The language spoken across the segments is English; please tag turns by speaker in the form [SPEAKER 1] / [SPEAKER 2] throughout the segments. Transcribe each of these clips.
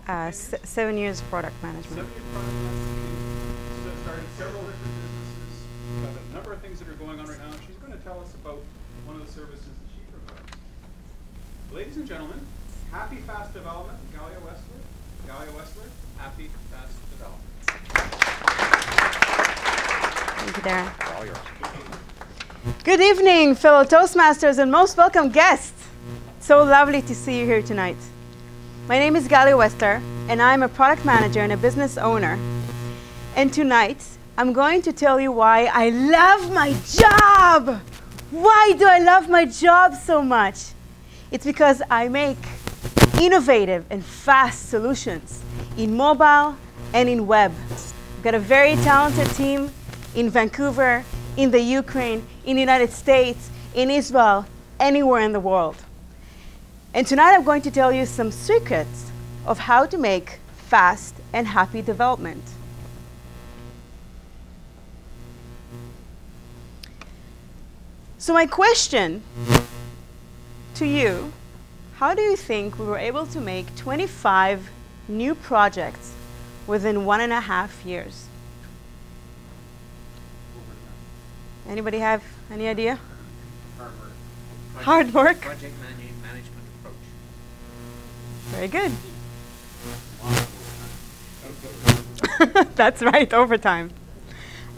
[SPEAKER 1] 7 years product management.
[SPEAKER 2] 7 years product management. She's started several different businesses. Got a number of things that are going on right now. She's going to tell us about one of the services that she provides. Ladies and gentlemen, happy fast development, Galya Westler. Galya Westler, happy fast development.
[SPEAKER 1] Thank you, Darren. Good evening, fellow Toastmasters and most welcome guests. So lovely to see you here tonight. My name is Galya Westler, and I'm a product manager and a business owner. And tonight, I'm going to tell you why I love my job. Why do I love my job so much? It's because I make innovative and fast solutions in mobile and in web. I've got a very talented team in Vancouver, in the Ukraine, in the United States, in Israel, anywhere in the world. And tonight I'm going to tell you some secrets of how to make fast and happy development. So my question to you, how do you think we were able to make 25 new projects within 1.5 years? Anybody have any idea?
[SPEAKER 3] Hard work.
[SPEAKER 1] Hard work?
[SPEAKER 3] Project management approach.
[SPEAKER 1] Very good. That's right, overtime.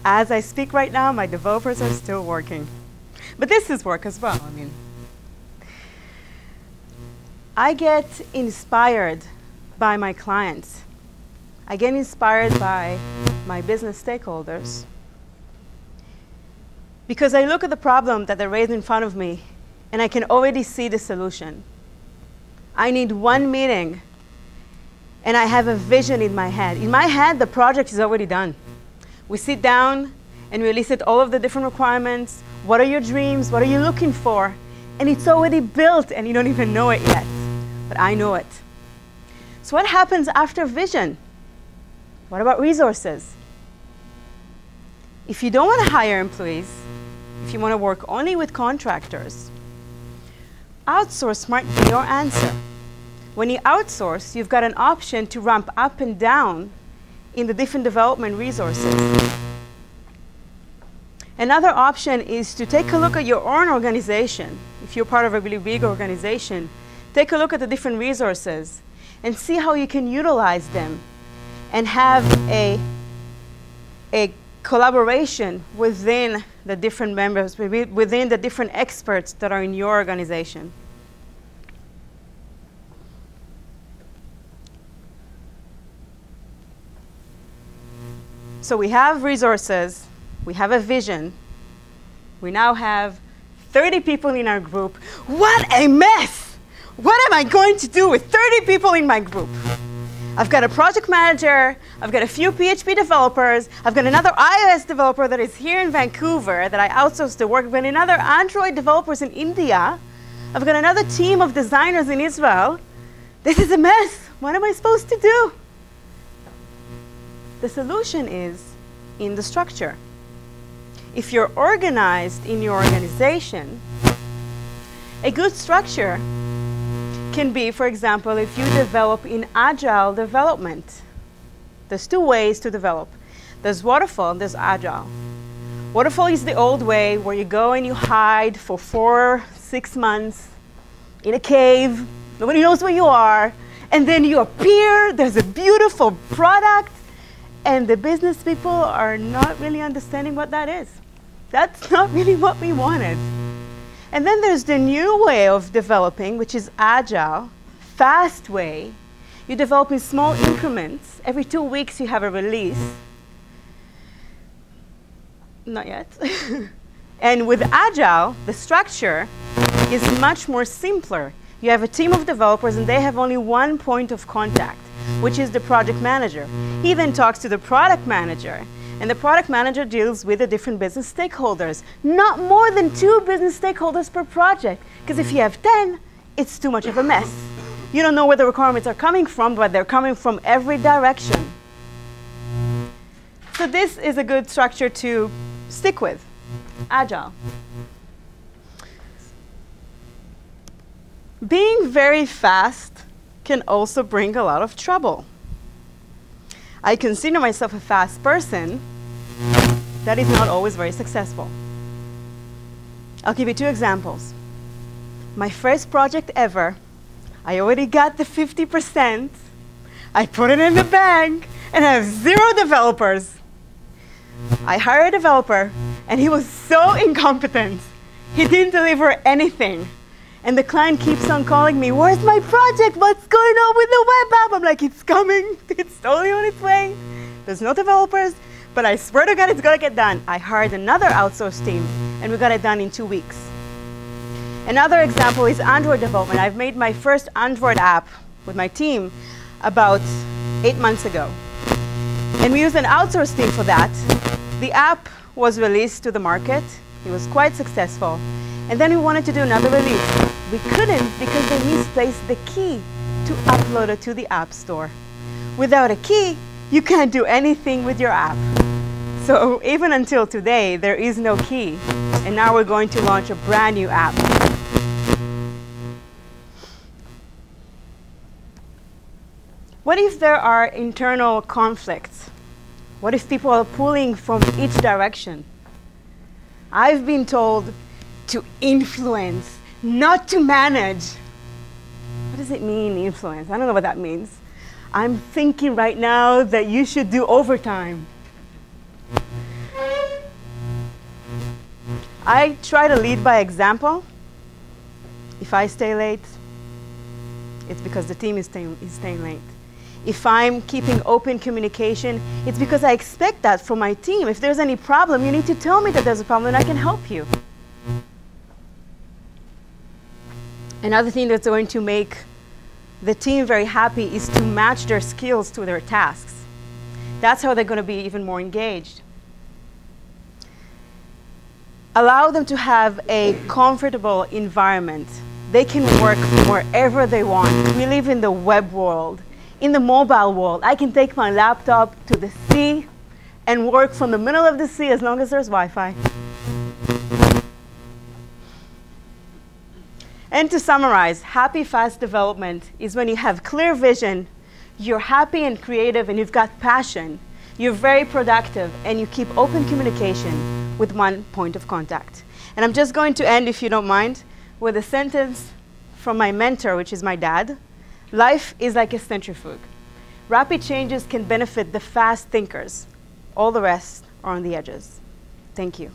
[SPEAKER 1] As I speak right now, my developers are still working. But this is work as well. I get inspired by my clients. I get inspired by my business stakeholders. Because I look at the problem that they raise in front of me, and I can already see the solution. I need one meeting, and I have a vision in my head. In my head, the project is already done. We sit down, and we elicit all of the different requirements. What are your dreams? What are you looking for? And it's already built, and you don't even know it yet. But I know it. So what happens after vision? What about resources? If you don't want to hire employees, if you want to work only with contractors, outsource might be your answer. When you outsource, you've got an option to ramp up and down in the different development resources. Another option is to take a look at your own organization. If you're part of a really big organization, take a look at the different resources and see how you can utilize them and have a collaboration within the different members, within the different experts that are in your organization. So we have resources, we have a vision, we now have 30 people in our group. What a mess! What am I going to do with 30 people in my group? I've got a project manager, I've got a few PHP developers, I've got another iOS developer that is here in Vancouver that I outsource the work, I've got another Android developers in India, I've got another team of designers in Israel. This is a mess. What am I supposed to do? The solution is in the structure. If you're organized in your organization, a good structure can be, for example, if you develop in agile development. There's two ways to develop. There's waterfall and there's agile. Waterfall is the old way where you go and you hide for 4-6 months in a cave. Nobody knows where you are. And then you appear, there's a beautiful product, and the business people are not really understanding what that is. That's not really what we wanted. And then there's the new way of developing, which is agile, fast way. You develop in small increments. Every 2 weeks you have a release. Not yet. And with agile, the structure is much more simpler. You have a team of developers and they have only one point of contact, which is the project manager. He then talks to the product manager. And the product manager deals with the different business stakeholders. Not more than 2 business stakeholders per project. Because if you have 10, it's too much of a mess. You don't know where the requirements are coming from, but they're coming from every direction. So this is a good structure to stick with. Agile. Being very fast can also bring a lot of trouble. I consider myself a fast person. That is not always very successful. I'll give you 2 examples. My first project ever, I already got the 50%. I put it in the bank, and I have 0 developers. I hired a developer, and he was so incompetent. He didn't deliver anything. And the client keeps on calling me, where's my project? What's going on with the web app? I'm like, it's coming. It's totally on its way. There's no developers, but I swear to God, it's going to get done. I hired another outsourced team, and we got it done in 2 weeks. Another example is Android development. I've made my first Android app with my team about 8 months ago. And we used an outsourced team for that. The app was released to the market. It was quite successful. And then we wanted to do another release. We couldn't because they misplaced the key to upload it to the App Store. Without a key, you can't do anything with your app. So even until today, there is no key. And now we're going to launch a brand new app. What if there are internal conflicts? What if people are pulling from each direction? I've been told to influence, not to manage. What does it mean, influence? I don't know what that means. I'm thinking right now that you should do overtime. I try to lead by example. If I stay late, it's because the team is staying late. If I'm keeping open communication, it's because I expect that from my team. If there's any problem, you need to tell me that there's a problem and I can help you. Another thing that's going to make the team very happy is to match their skills to their tasks. That's how they're going to be even more engaged. Allow them to have a comfortable environment. They can work wherever they want. We live in the web world. In the mobile world, I can take my laptop to the sea and work from the middle of the sea as long as there's Wi-Fi. And to summarize, happy fast development is when you have clear vision, you're happy and creative, and you've got passion. You're very productive, and you keep open communication with one point of contact. And I'm just going to end, if you don't mind, with a sentence from my mentor, which is my dad. Life is like a centrifuge. Rapid changes can benefit the fast thinkers. All the rest are on the edges. Thank you.